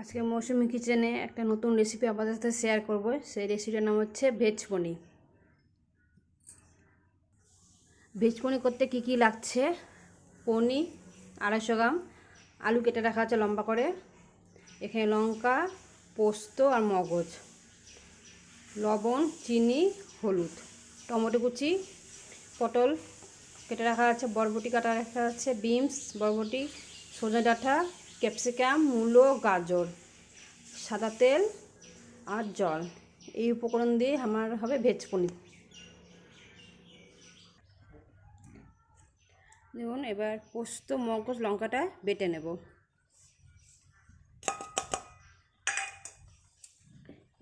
আজকে মৌসুমি কিচেনে একটা নতুন রেসিপি আপনাদের সাথে শেয়ার করব। সেই রেসিপিটার নাম হচ্ছে ভেজ পনির। ভেজ পনির করতে কি কি লাগছে: পনির 250 গ্রাম, আলু কেটে রাখা আছে লম্বা করে, এখানে লঙ্কা, পোস্ত আর মগজ, লবণ, চিনি, হলুদ, টমেটো কুচি, পটল কেটে রাখা আছে, বরবটি কাটা রাখা আছে, বিনস, বরবটি, সজনে ডাঁটা, ক্যাপসিকাম, মূলো, গাজর, সাদা তেল আর জল। এই উপকরণ দিয়ে আমার হবে ভেজ পনির। দেখুন, এবার পোস্ত, মগজ, লঙ্কাটা বেটে নেব।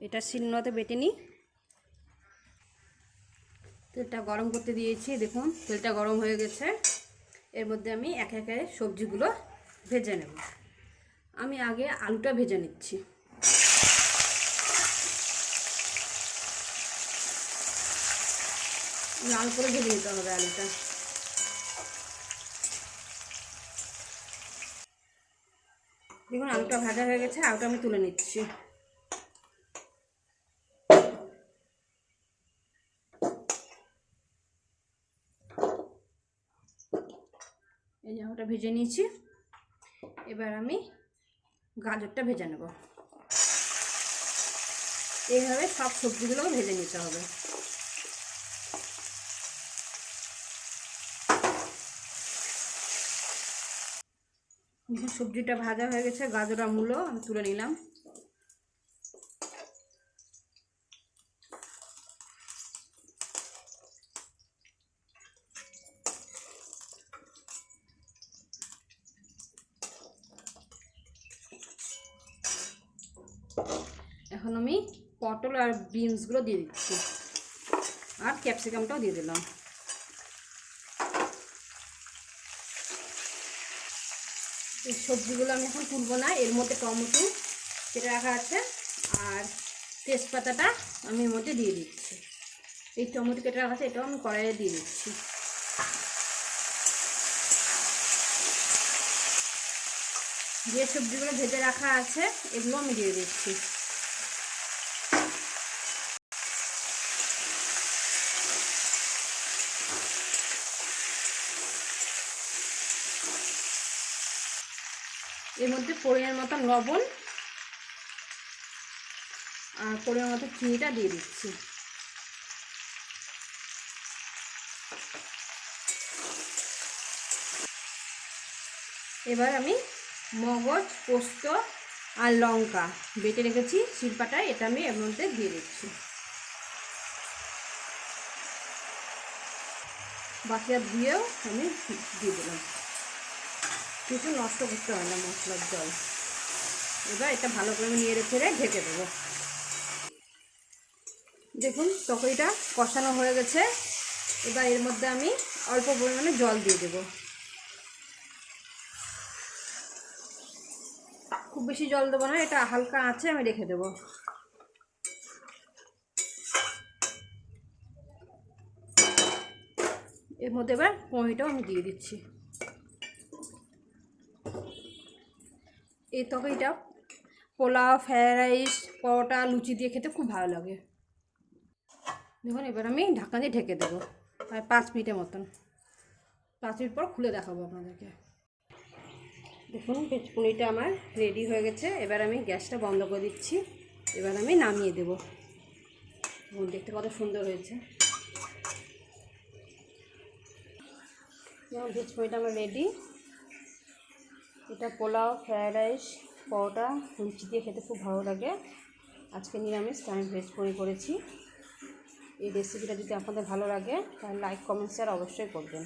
এটা শিলনোড়াতে বেটে নিই। তেলটা গরম করতে দিয়েছি, দেখুন তেলটা গরম হয়ে গেছে। এর মধ্যে আমি একে একে সবজিগুলো ভেজে নেব। আমি আগে আলুটা ভেজে নিচ্ছি। লাল করে ভেজে নিতে হবে আলুটা। দেখুন আলুটা ভাজা হয়ে গেছে, আলুটা আমি তুলে নিচ্ছি। এই যে আলুটা ভেজে নিয়েছি। এবার আমি গাজরটা ভেজে নেব। এইভাবে সব সবজিগুলো ভেজে নিতে হবে। সবজিটা ভাজা হয়ে গেছে, গাজর আর মূলো আমি তুলে নিলাম। এখন আমি পটল আর বিনসগুলো দিয়ে দিচ্ছি, আর ক্যাপসিকামটাও দিয়ে দিলাম। এই সবজিগুলো আমি এখন তুলব না। এর মধ্যে টমেটো কেটে রাখা আছে আর তেজপাতাটা আমি এর মধ্যে দিয়ে দিচ্ছি। এই টমেটো কেটে রাখা আছে, এটাও আমি কড়াইয়ে দিয়ে দিচ্ছি। যে সবজিগুলো ভেজে রাখা আছে এগুলো আমি দিয়ে দিচ্ছি। এর মধ্যে পরিমাণ মতো লবণ আর পরিমাণ মতো চিনিটা দিয়ে দিচ্ছি। এবার আমি মগজ, পোস্ত আর লঙ্কা বেটে রেখেছি শিলপাটায়, এটা আমি এর মধ্যে দিয়ে দিচ্ছি। বাকিটা দিয়েও আমি দিয়ে দিলাম। কিছু নষ্ট করতে হয় না মশলার জল। এবার এটা ভালো করে নেড়ে ছেড়ে ঢেকে দেবো। দেখুন তরকারিটা কষানো হয়ে গেছে। এবার এর মধ্যে আমি অল্প পরিমাণে জল দিয়ে দেবো। খুব বেশি জল দেবো না, এটা হালকা আছে আমি রেখে দেবো। এর মধ্যে এবার পনিরটাও আমি দিয়ে দিচ্ছি। এই তরকারিটা পোলাও, ফ্রাইড রাইস, পরোটা, লুচি দিয়ে খেতে খুব ভালো লাগে। দেখুন এবার আমি ঢাকা দিয়ে ঢেকে দেবো প্রায় 5 মিনিটের মতন। 5 মিনিট পর খুলে দেখাবো আপনাদেরকে। দেখুন ভেজ পনিরটা আমার রেডি হয়ে গেছে। এবার আমি গ্যাসটা বন্ধ করে দিচ্ছি। এবার আমি নামিয়ে দেবো। দেখতে কত সুন্দর হয়েছে। যেমন ভেজ পনিরটা আমার রেডি। এটা পোলাও, ফ্রাইড রাইস, পরোটা, লুচি দিয়ে খেতে খুব ভালো লাগে। আজকে নিরামিষ আমি ভেজ পনির করেছি। এই রেসিপিটা যদি আপনাদের ভালো লাগে তাহলে লাইক, কমেন্ট, শেয়ার অবশ্যই করবেন।